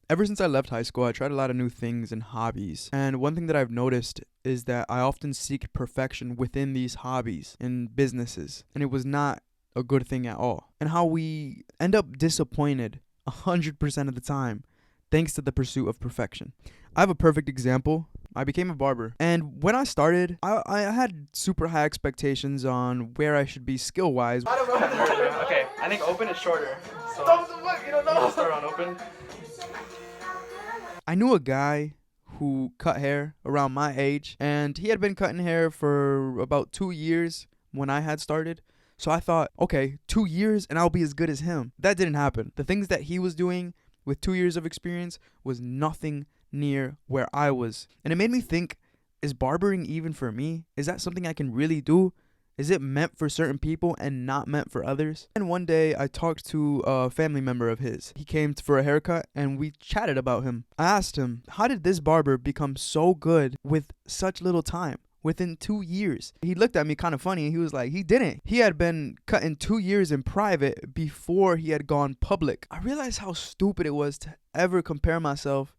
Ever since I left high school, I tried a lot of new things and hobbies. And one thing that I've noticed is that I often seek perfection within these hobbies and businesses. And it was not a good thing at all. And how we end up disappointed 100% of the time thanks to the pursuit of perfection. I have a perfect example. I became a barber. And when I started, I had super high expectations on where I should be skill-wise. I don't know. Okay, I think open is shorter. So I'll start on open. I knew a guy who cut hair around my age, and he had been cutting hair for about 2 years when I had started. So I thought, okay, 2 years and I'll be as good as him. That didn't happen. The things that he was doing with 2 years of experience was nothing near where I was. And it made me think, is barbering even for me? Is that something I can really do? Is it meant for certain people and not meant for others? And one day I talked to a family member of his. He came for a haircut and we chatted about him. I asked him, how did this barber become so good with such little time? Within 2 years. He looked at me kind of funny. He was like, he didn't. He had been cutting 2 years in private before he had gone public. I realized how stupid it was to ever compare myself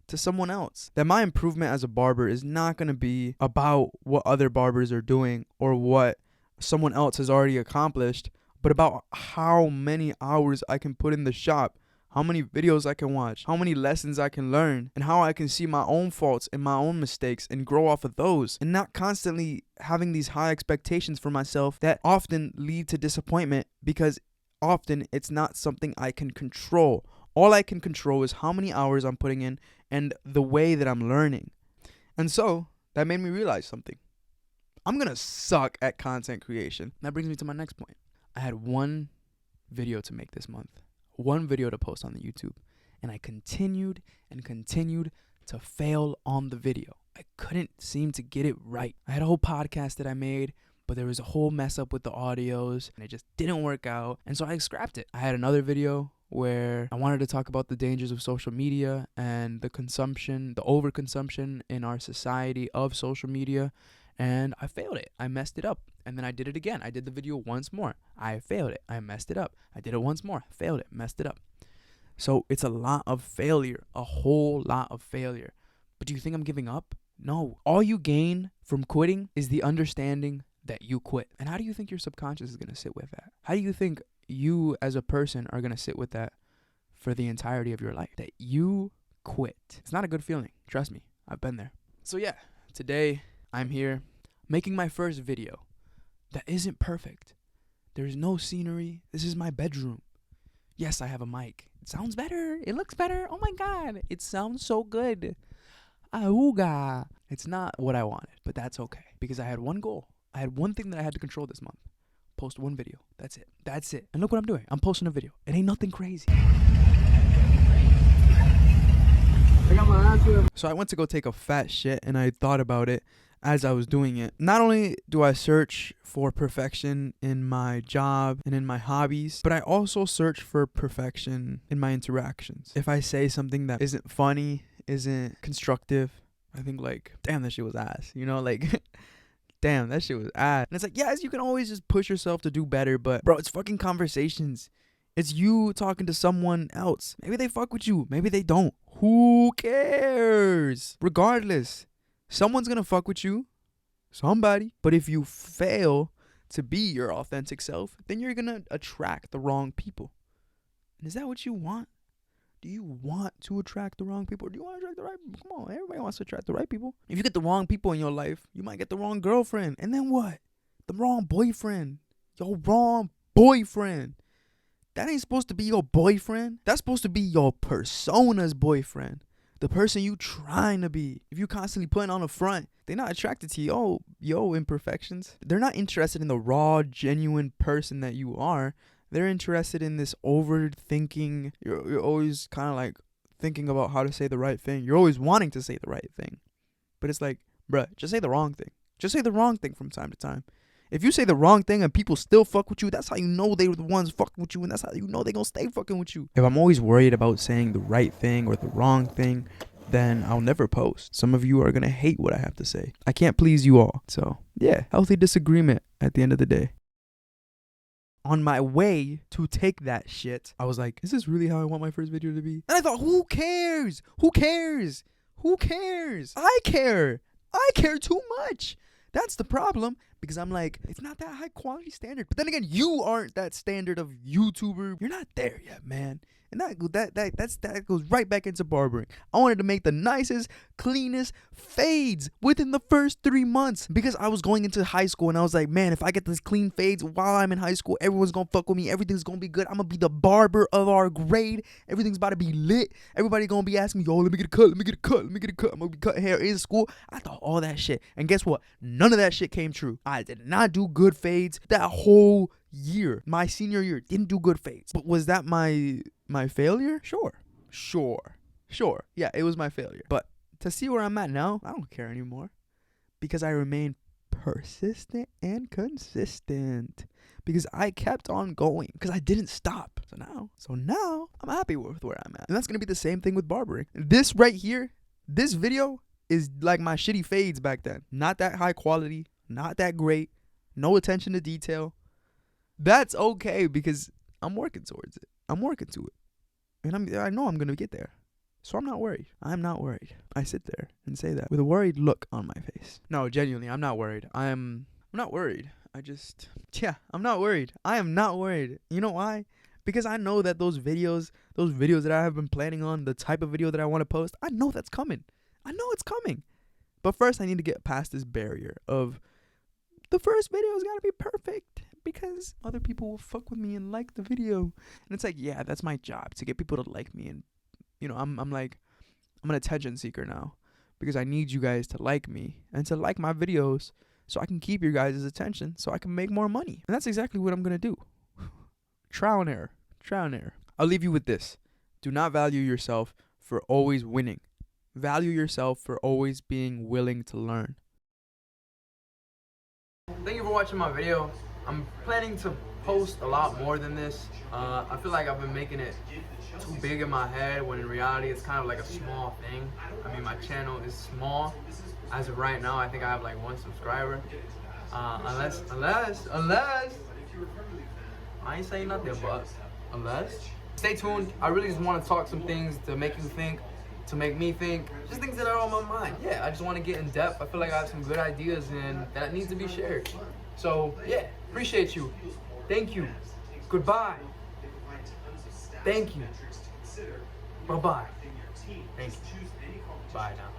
to someone else. That my improvement as a barber is not going to be about what other barbers are doing or what someone else has already accomplished, but about how many hours I can put in the shop, how many videos I can watch, how many lessons I can learn, and how I can see my own faults and my own mistakes and grow off of those, and not constantly having these high expectations for myself that often lead to disappointment because often it's not something I can control. All I can control is how many hours I'm putting in and the way that I'm learning. And so that made me realize something. I'm going to suck at content creation. That brings me to my next point. I had one video to make this month. One video to post on the YouTube. And I continued and continued to fail on the video. I couldn't seem to get it right. I had a whole podcast that I made, but there was a whole mess up with the audios and it just didn't work out. And so I scrapped it. I had another video where I wanted to talk about the dangers of social media and the overconsumption in our society of social media. And I failed it. I messed it up. And then I did it again. I did the video once more. I failed it. I messed it up. I did it once more. Failed it. Messed it up. So it's a lot of failure. A whole lot of failure. But do you think I'm giving up? No. All you gain from quitting is the understanding that you quit. And how do you think your subconscious is going to sit with that? How do you think you as a person are going to sit with that for the entirety of your life? That you quit. It's not a good feeling. Trust me. I've been there. So yeah, today I'm here making my first video that isn't perfect. There's no scenery. This is my bedroom. Yes, I have a mic. It sounds better. It looks better. Oh my God. It sounds so good. Auga. It's not what I wanted, but that's okay because I had one goal. I had one thing that I had to control this month. Post one video. That's it. That's it. And look what I'm doing. I'm posting a video. It ain't nothing crazy. So I went to go take a fat shit and I thought about it as I was doing it. Not only do I search for perfection in my job and in my hobbies, but I also search for perfection in my interactions. If I say something that isn't funny, isn't constructive, I think like, damn, that shit was ass. You know, like, damn, that shit was ass. And it's like, yes, you can always just push yourself to do better, but bro, it's fucking conversations. It's you talking to someone else. Maybe they fuck with you. Maybe they don't. Who cares? Regardless, someone's gonna fuck with you. Somebody. But if you fail to be your authentic self, then you're gonna attract the wrong people. And is that what you want? Do you want to attract the wrong people? Or do you want to attract the right people? Come on, everybody wants to attract the right people. If you get the wrong people in your life, you might get the wrong girlfriend. And then what? The wrong boyfriend. Your wrong boyfriend. That ain't supposed to be your boyfriend. That's supposed to be your persona's boyfriend. The person you trying to be. If you constantly putting on a front, they're not attracted to your imperfections. They're not interested in the raw, genuine person that you are. They're interested in this overthinking. You're always kind of like thinking about how to say the right thing. You're always wanting to say the right thing. But it's like, bruh, just say the wrong thing. Just say the wrong thing from time to time. If you say the wrong thing and people still fuck with you, that's how you know they were the ones fucking with you, and that's how you know they gonna stay fucking with you. If I'm always worried about saying the right thing or the wrong thing, then I'll never post. Some of you are gonna hate what I have to say. I can't please you all. So, yeah, healthy disagreement at the end of the day. On my way to take that shit, I was like, is this really how I want my first video to be? And I thought, who cares? Who cares? Who cares? I care. I care too much. That's the problem, because I'm like, it's not that high quality standard. But then again, you aren't that standard of YouTuber. You're not there yet, man. And that goes right back into barbering. I wanted to make the nicest, cleanest fades within the first 3 months, because I was going into high school and I was like, man, if I get this clean fades while I'm in high school, everyone's gonna fuck with me. Everything's gonna be good. I'm gonna be the barber of our grade. Everything's about to be lit. Everybody gonna be asking me, yo, let me get a cut, let me get a cut, let me get a cut. I'm gonna be cutting hair in school. I thought all that shit. And guess what? None of that shit came true. I did not do good fades that whole year. My senior year didn't do good fades. But was that my failure? Sure. Yeah, it was my failure. But to see where I'm at now, I don't care anymore, because I remain persistent and consistent, because I kept on going, because I didn't stop. So now I'm happy with where I'm at. And that's going to be the same thing with barbering. This right here, this video is like my shitty fades back then. Not that high quality, not that great, no attention to detail. That's okay, because I'm working towards it. I'm working to it. And I know I'm going to get there. So I'm not worried. I'm not worried. I sit there and say that with a worried look on my face. No, genuinely, I'm not worried. I'm not worried. I'm not worried. I am not worried. You know why? Because I know that those videos that I have been planning on, the type of video that I want to post, I know that's coming. I know it's coming. But first, I need to get past this barrier of the first video's got to be perfect, because other people will fuck with me and like the video. And it's like, yeah, that's my job, to get people to like me. And, you know, I'm an attention seeker now, because I need you guys to like me and to like my videos so I can keep your guys' attention, so I can make more money. And that's exactly what I'm going to do. Trial and error. I'll leave you with this. Do not value yourself for always winning. Value yourself for always being willing to learn. Thank you for watching my video. I'm planning to post a lot more than this. I feel like I've been making it too big in my head, when in reality it's kind of like a small thing. I mean, my channel is small. As of right now, I think I have like 1 subscriber. Unless I ain't saying nothing, but unless. Stay tuned. I really just want to talk some things to make you think, to make me think, just things that are on my mind. Yeah, I just want to get in depth. I feel like I have some good ideas and that needs to be shared. So yeah, appreciate you. Thank you. Goodbye. Thank you. Bye-bye. Thank you. Bye now.